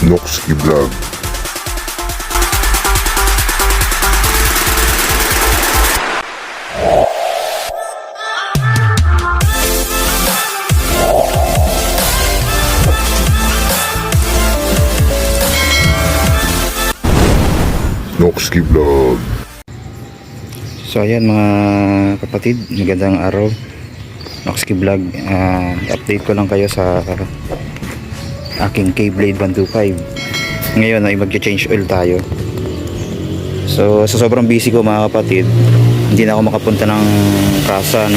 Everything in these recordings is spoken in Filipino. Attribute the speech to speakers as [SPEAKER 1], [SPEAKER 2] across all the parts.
[SPEAKER 1] Noxky Vlog. Noxky Vlog.
[SPEAKER 2] So ayan mga kapatid, magandang araw. Noxky Vlog. Update ko lang kayo sa aking K-Blade 125. Ngayon ay magche-change oil tayo. So sa sobrang busy ko mga kapatid, hindi na ako makapunta ng kasa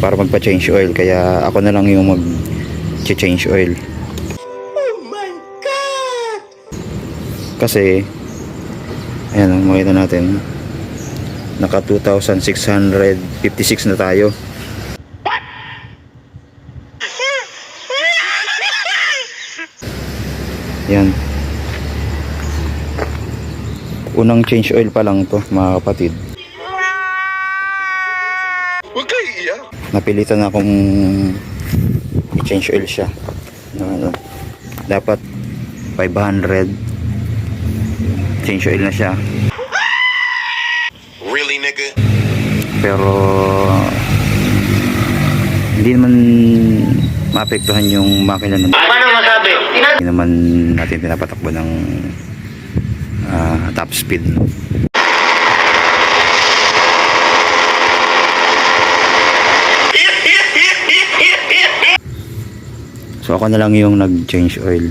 [SPEAKER 2] para magpa-change oil, kaya ako na lang yung mag-change oil.
[SPEAKER 3] Oh my God!
[SPEAKER 2] Kasi ayan, makita natin naka 2,656 na tayo. Yan, unang change oil pa lang to mga kapatid.
[SPEAKER 3] Huwag kayo iiyak.
[SPEAKER 2] Napilitan akong i-change oil siya. Dapat 500 change oil na siya.
[SPEAKER 3] Really, nigga?
[SPEAKER 2] Pero hindi naman maapektuhan yung makina ng hindi naman natin pinapatakbo ng top speed. So ako na lang yung nag-change oil.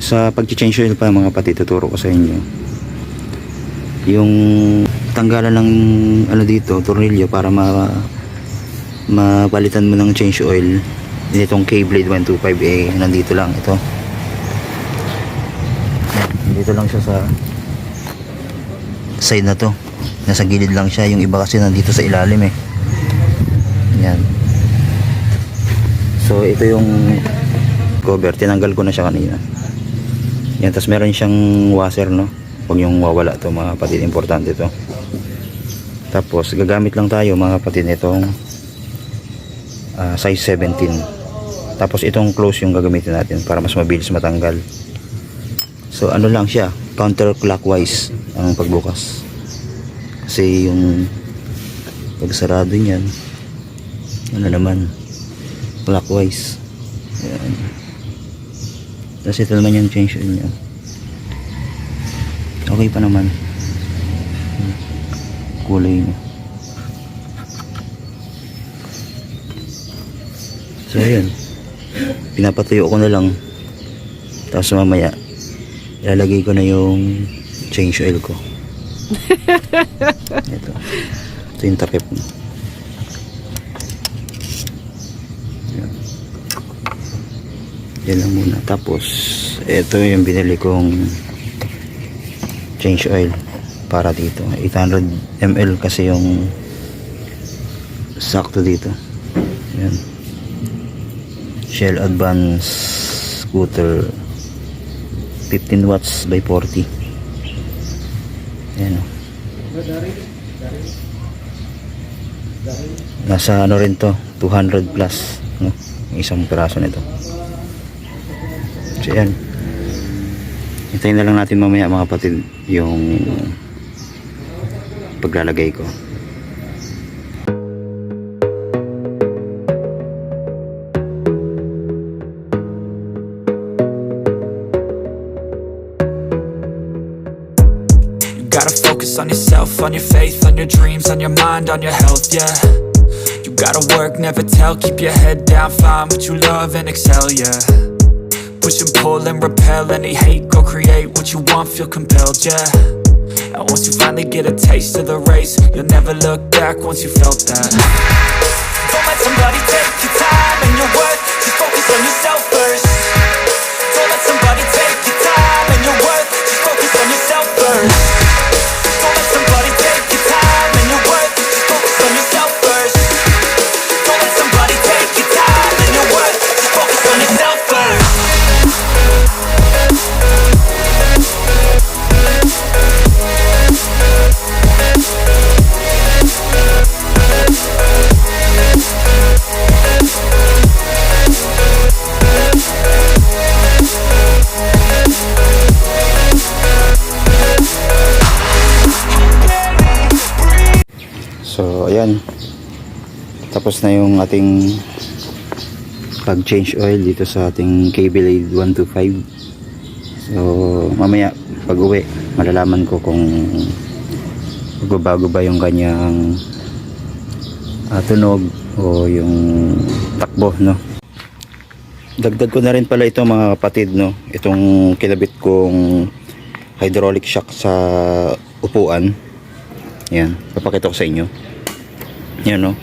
[SPEAKER 2] Sa pag-change oil pa mga kapatid, tuturo ko sa inyo yung tanggalan ng dito, tornilyo, para mapalitan mo ng change oil. Itong K-Blade 125A, nandito lang ito. Dito lang siya sa side na to. Nasa gilid lang siya, yung iba kasi nandito sa ilalim Yan. So ito yung cover, tinanggal ko na siya kanina. Yan, tapos meron siyang washer huwag yung wawala to mga kapatid, importante to. Tapos gagamit lang tayo mga kapatid nitong size 17. Tapos itong close yung gagamitin natin para mas mabilis matanggal. So ano lang siya, counterclockwise ang pagbukas. Kasi yung pagsarado niyan naman clockwise. Ayan. Tapos ito naman yung change oil niya. Okay pa naman kulay niya. So ayan, pinapatuyo ko na lang, tapos mamaya ilalagay ko na yung change oil ko. ito yung takip mo. Yan lang muna. Tapos ito yung binili kong change oil para dito, 800 ml kasi yung sakto dito. Yan, Shell Advance Scooter 15 watts by 40. Yan nasa rin to, 200 plus isang piraso nito. So yan, hintayin na lang natin mamaya mga kapatid yung paglalagay ko.
[SPEAKER 4] Gotta focus on yourself, on your faith, on your dreams, on your mind, on your health, yeah. You gotta work, never tell, keep your head down, find what you love and excel, yeah. Push and pull and repel any hate, go create what you want, feel compelled, yeah. And once you finally get a taste of the race, you'll never look back once you felt that. Don't let somebody take your time and your worth, just focus on yourself first. Don't let somebody take your time and your worth, just focus on yourself first. Don't let somebody take your time and your worth, just focus on yourself first. Don't let somebody take your time and your worth, just focus on yourself first.
[SPEAKER 2] ayan. Tapos na yung ating pag-change oil dito sa ating K-Blade 125. So, mamaya pag uwi, malalaman ko kung magbabago ba yung kanyang tunog o yung takbo, no? Dagdag ko na rin pala ito mga kapatid, no? Itong kilabit kong hydraulic shock sa upuan. Yan, papakita ko sa inyo. Yan, no?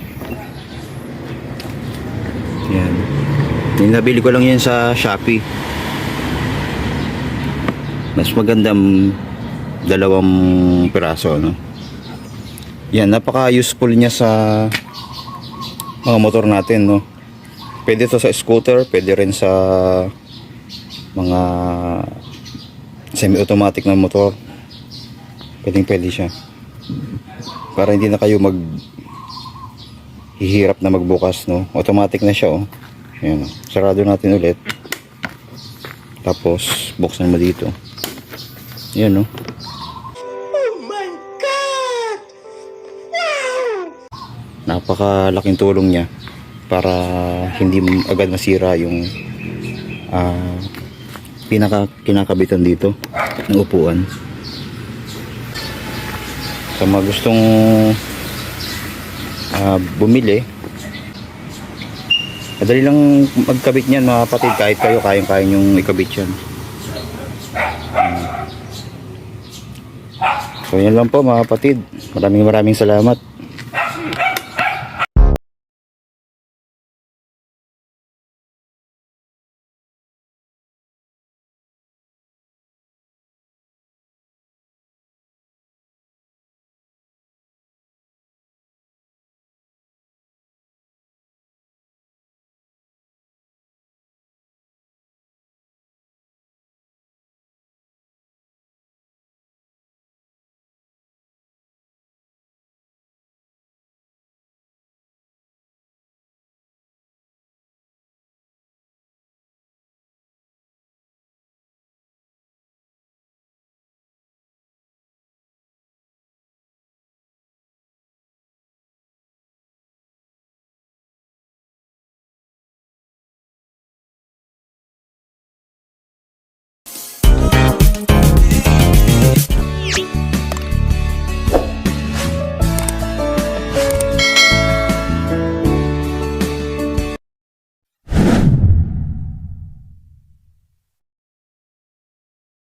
[SPEAKER 2] Yan. Nabili ko lang yan sa Shopee. Mas magandang 2 piraso, no? Yan, napaka useful niya sa mga motor natin, no? Pwede to sa scooter, pwede rin sa mga semi-automatic na motor. Pwede siya. Para hindi na kayo hihirap na magbukas, no? Automatic na siya, oh. Ayan, oh. Sarado natin ulit. Tapos buksan mo dito. Ayan, oh.
[SPEAKER 3] Oh my God! Wow!
[SPEAKER 2] Napakalaking tulong niya para hindi agad masira yung kinakabitan dito ng upuan. Sa mga gustong bumili, madali lang magkabit niyan mga kapatid. Kahit kayo, kayang-kaya yung ikabit yan. So yan lang po mga kapatid. Maraming salamat.